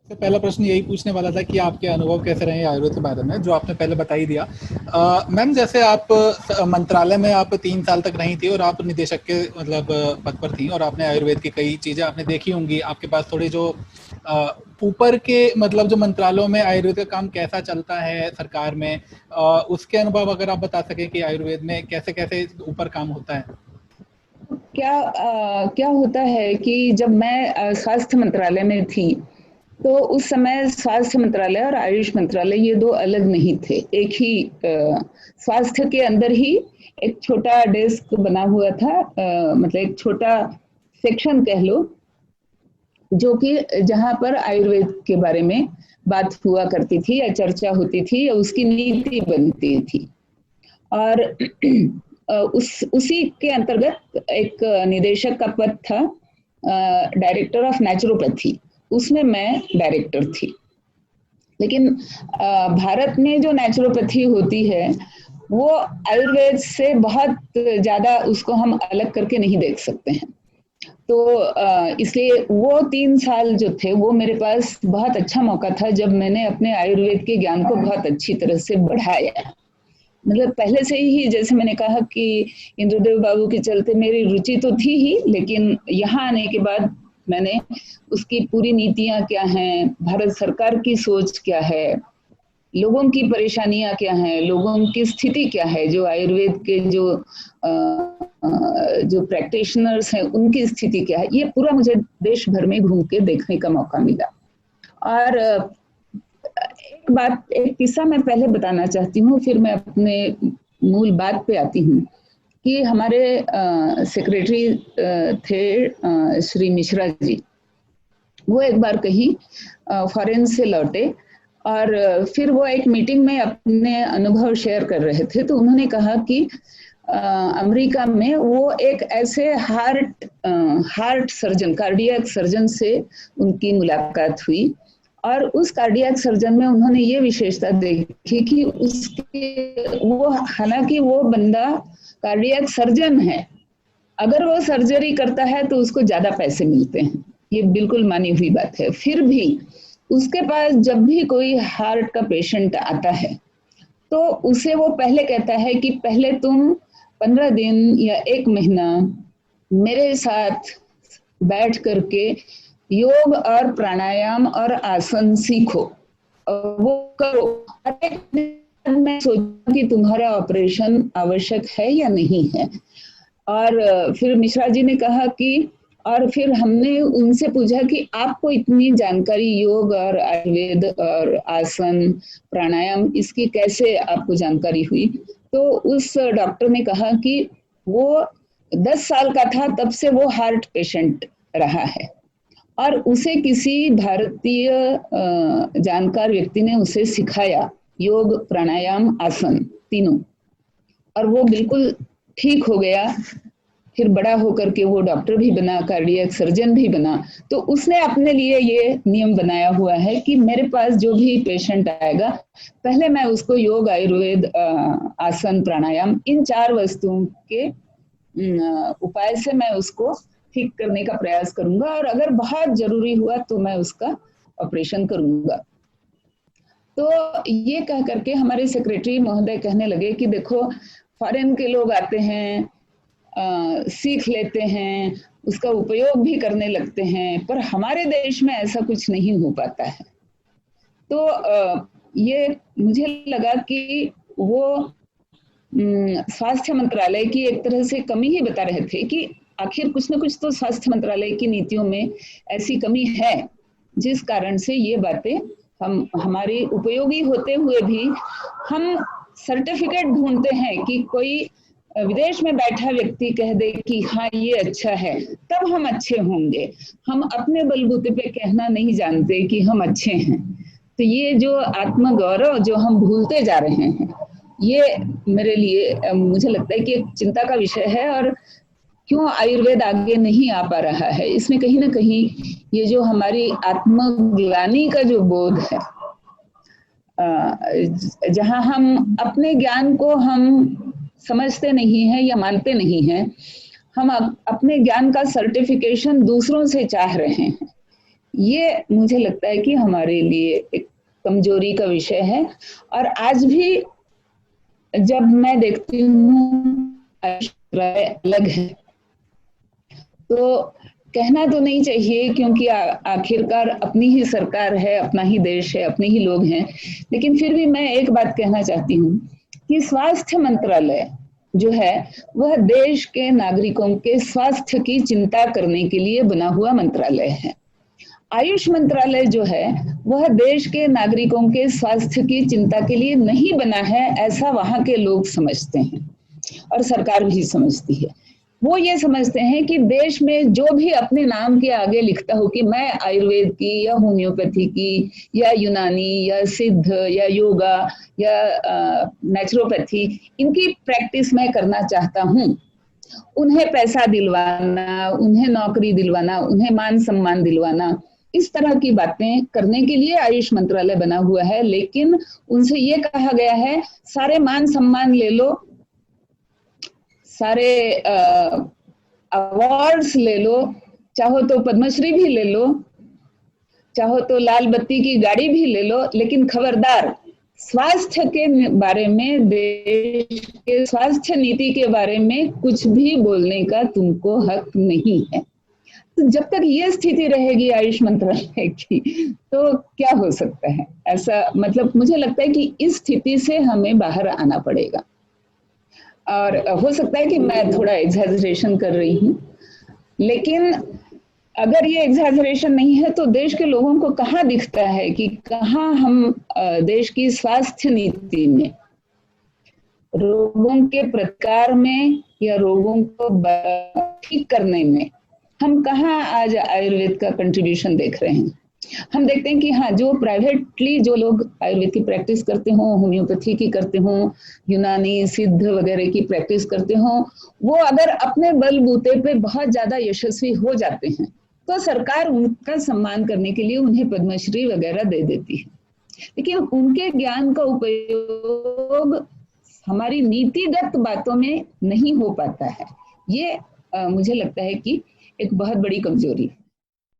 से पहला प्रश्न यही पूछने वाला था कि आपके अनुभव कैसे रहे आयुर्वेद के बारे में, जो आपने पहले बता ही दिया। मैम, जैसे आप मंत्रालय में आप 3 साल तक रही थी और आप निदेशक के मतलब पद पर थी, और आपने आयुर्वेद की कई चीज़ें आपने देखी होंगी। आपके पास थोड़ी जो ऊपर के मतलब जो मंत्रालयों में आयुर्वेद का काम कैसा चलता है सरकार में, उसके अनुभव अगर आप बता सके कि आयुर्वेद में कैसे कैसे ऊपर काम होता है। क्या होता है कि जब मैं स्वास्थ्य मंत्रालय में थी, तो उस समय स्वास्थ्य मंत्रालय और आयुष मंत्रालय ये दो अलग नहीं थे। एक ही स्वास्थ्य के अंदर ही एक छोटा डेस्क बना हुआ था, मतलब एक छोटा सेक्शन कह लो, जो कि जहाँ पर आयुर्वेद के बारे में बात हुआ करती थी या चर्चा होती थी या उसकी नीति बनती थी। और उसी के अंतर्गत एक निदेशक का पद था, डायरेक्टर ऑफ नेचुरोपैथी, उसमें मैं डायरेक्टर थी। लेकिन भारत में जो नेचुरोपैथी होती है वो आयुर्वेद से बहुत ज्यादा उसको हम अलग करके नहीं देख सकते हैं। तो इसलिए वो 3 साल जो थे वो मेरे पास बहुत अच्छा मौका था, जब मैंने अपने आयुर्वेद के ज्ञान को बहुत अच्छी तरह से बढ़ाया। मतलब पहले से ही, जैसे मैंने कहा कि इंद्रदेव बाबू के चलते मेरी रुचि तो थी ही, लेकिन यहाँ आने के बाद मैंने उसकी पूरी नीतियां क्या हैं, भारत सरकार की सोच क्या है, लोगों की परेशानियां क्या हैं, लोगों की स्थिति क्या है, जो आयुर्वेद के जो प्रैक्टिशनर्स हैं उनकी स्थिति क्या है, ये पूरा मुझे देश भर में घूम के देखने का मौका मिला। और एक किस्सा मैं पहले बताना चाहती हूँ, फिर मैं अपने मूल बात पे आती हूँ कि हमारे सेक्रेटरी थे श्री मिश्रा जी। वो एक बार कहीं फॉरेन से लौटे और फिर वो एक मीटिंग में अपने अनुभव शेयर कर रहे थे। तो उन्होंने कहा कि अमेरिका में वो एक ऐसे हार्ट सर्जन, कार्डियक सर्जन से उनकी मुलाकात हुई, और उस कार्डियक सर्जन में उन्होंने ये विशेषता देखी कि हालांकि वो बंदा कार्डियक सर्जन है, अगर वो सर्जरी करता है तो उसको ज्यादा पैसे मिलते हैं, ये बिल्कुल मानी हुई बात है। फिर भी उसके पास जब भी कोई हार्ट का पेशेंट आता है तो उसे वो पहले कहता है कि पहले तुम 15 दिन या 1 महीना मेरे साथ बैठ करके योग और प्राणायाम और आसन सीखो, वो करो। मैं सोचा कि तुम्हारा ऑपरेशन आवश्यक है या नहीं है। और फिर मिश्रा जी ने कहा कि, और फिर हमने उनसे पूछा कि आपको इतनी जानकारी योग और आयुर्वेद और आसन प्राणायाम इसकी कैसे आपको जानकारी हुई। तो उस डॉक्टर ने कहा कि वो 10 साल का था तब से वो हार्ट पेशेंट रहा है, और उसे किसी भारतीय जानकार व्यक्ति ने उसे सिखाया योग प्राणायाम आसन तीनों, और वो बिल्कुल ठीक हो गया। फिर बड़ा होकर के वो डॉक्टर भी बना, कार्डियक सर्जन भी बना। तो उसने अपने लिए ये नियम बनाया हुआ है कि मेरे पास जो भी पेशेंट आएगा, पहले मैं उसको योग आयुर्वेद आसन प्राणायाम इन 4 वस्तुओं के उपाय से मैं उसको ठीक करने का प्रयास करूंगा, और अगर बहुत जरूरी हुआ तो मैं उसका ऑपरेशन करूंगा। तो ये कह करके हमारे सेक्रेटरी महोदय कहने लगे कि देखो, फॉरेन के लोग आते हैं, सीख लेते हैं, उसका उपयोग भी करने लगते हैं, पर हमारे देश में ऐसा कुछ नहीं हो पाता है। तो ये मुझे लगा कि वो स्वास्थ्य मंत्रालय की एक तरह से कमी ही बता रहे थे कि आखिर कुछ ना कुछ तो स्वास्थ्य मंत्रालय की नीतियों में ऐसी कमी है, जिस कारण से ये बातें हमारी उपयोगी होते हुए भी हम सर्टिफिकेट ढूंढते हैं कि कोई विदेश में बैठा व्यक्ति कह दे कि हाँ ये अच्छा है, तब हम अच्छे होंगे। हम अपने बलबूते पे कहना नहीं जानते कि हम अच्छे हैं। तो ये जो आत्मगौरव जो हम भूलते जा रहे हैं, ये मेरे लिए मुझे लगता है कि एक चिंता का विषय है। और क्यों आयुर्वेद आगे नहीं आ पा रहा है, इसमें कहीं ना कहीं ये जो हमारी आत्मग्लानि का जो बोध है, जहां हम अपने ज्ञान को हम समझते नहीं हैं या मानते नहीं हैं, हम अपने ज्ञान का सर्टिफिकेशन दूसरों से चाह रहे हैं, ये मुझे लगता है कि हमारे लिए एक कमजोरी का विषय है। और आज भी जब मैं देखती हूँ अलग है, तो कहना तो नहीं चाहिए क्योंकि आखिरकार अपनी ही सरकार है, अपना ही देश है, अपने ही लोग हैं, लेकिन फिर भी मैं एक बात कहना चाहती हूँ कि स्वास्थ्य मंत्रालय जो है वह देश के नागरिकों के स्वास्थ्य की चिंता करने के लिए बना हुआ मंत्रालय है। आयुष मंत्रालय जो है वह देश के नागरिकों के स्वास्थ्य की चिंता के लिए नहीं बना है, ऐसा वहां के लोग समझते हैं और सरकार भी समझती है। वो ये समझते हैं कि देश में जो भी अपने नाम के आगे लिखता हो कि मैं आयुर्वेद की या होम्योपैथी की या यूनानी या सिद्ध या योगा या नेचुरोपैथी, इनकी प्रैक्टिस मैं करना चाहता हूँ, उन्हें पैसा दिलवाना, उन्हें नौकरी दिलवाना, उन्हें मान सम्मान दिलवाना, इस तरह की बातें करने के लिए आयुष मंत्रालय बना हुआ है। लेकिन उनसे ये कहा गया है सारे मान सम्मान ले लो, सारे अवार्ड्स ले लो, चाहो तो पद्मश्री भी ले लो, चाहो तो लाल बत्ती की गाड़ी भी ले लो, लेकिन खबरदार स्वास्थ्य के बारे में, देश के स्वास्थ्य नीति के बारे में कुछ भी बोलने का तुमको हक नहीं है। तो जब तक ये स्थिति रहेगी आयुष मंत्रालय की, तो क्या हो सकता है? ऐसा मतलब मुझे लगता है कि इस स्थिति से हमें बाहर आना पड़ेगा। और हो सकता है कि मैं थोड़ा एग्जैजरेशन कर रही हूँ, लेकिन अगर ये एग्जैजरेशन नहीं है तो देश के लोगों को कहाँ दिखता है कि कहाँ हम देश की स्वास्थ्य नीति में, रोगों के प्रतिकार में या रोगों को ठीक करने में हम कहाँ आज आयुर्वेद का कंट्रीब्यूशन देख रहे हैं। हम देखते हैं कि हाँ, जो प्राइवेटली जो लोग आयुर्वेद की प्रैक्टिस करते हों, होम्योपैथी की करते हों, यूनानी सिद्ध वगैरह की प्रैक्टिस करते हों, वो अगर अपने बलबूते पे बहुत ज्यादा यशस्वी हो जाते हैं तो सरकार उनका सम्मान करने के लिए उन्हें पद्मश्री वगैरह दे देती है। लेकिन उनके ज्ञान का उपयोग हमारी नीतिगत बातों में नहीं हो पाता है। ये मुझे लगता है कि एक बहुत बड़ी कमजोरी है।